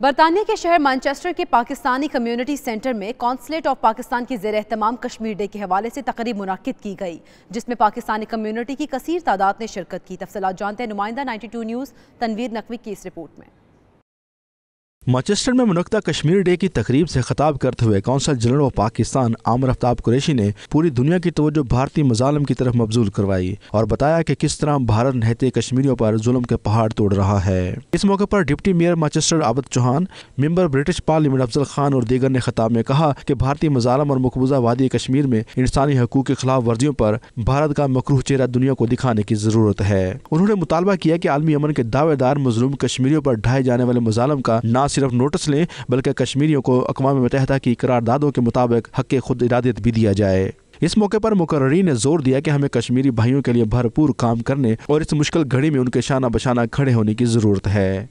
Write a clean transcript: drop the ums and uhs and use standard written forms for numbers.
बरतानिया के शहर मैनचेस्टर के पाकिस्तानी कम्युनिटी सेंटर में कौंसलेट ऑफ पाकिस्तान की ज़ेर एहतमाम कश्मीर डे के हवाले से तकरीब मुनाकिद की गई, जिसमें पाकिस्तानी कम्युनिटी की कसीर तादाद ने शिरकत की। तफसीलात जानते हैं नुमाइंदा 92 न्यूज़ तनवीर नकवी की इस रिपोर्ट में। मैनचेस्टर में मुनक्किदा कश्मीर डे की तकरीब से खिताब करते हुए consul general of Pakistan Aamir Aftab Qureshi ने पूरी दुनिया की तवज्जो भारतीय मज़ालिम की तरफ मबजूल करवाई और बताया कि किस तरह भारत रहते कश्मीरियों पर जुल्म के पहाड़ तोड़ रहा है। इस मौके पर deputy mayor Manchester Abid Chauhan, member British parliament Afzal Khan और दीगर ने खिताब में कहा कि भारतीय मज़ालिम और मकबूजा वादी कश्मीर में इंसानी हकूक़ की खिलाफ वर्जियों पर भारत का मकरूह चेहरा दुनिया को दिखाने की ज़रूरत है। उन्होंने मुतालबा किया कि आलमी अमन के दावेदार मजलूम कश्मीरियों पर ढाए जाने वाले मज़ालिम का न सिर्फ नोटिस लें बल्कि कश्मीरियों को अक़वाम मुत्तहिदा की करारदादों के मुताबिक हक़ खुद इरादत भी दिया जाए। इस मौके पर मुकर्रीन ने जोर दिया कि हमें कश्मीरी भाइयों के लिए भरपूर काम करने और इस मुश्किल घड़ी में उनके शाना बशाना खड़े होने की ज़रूरत है।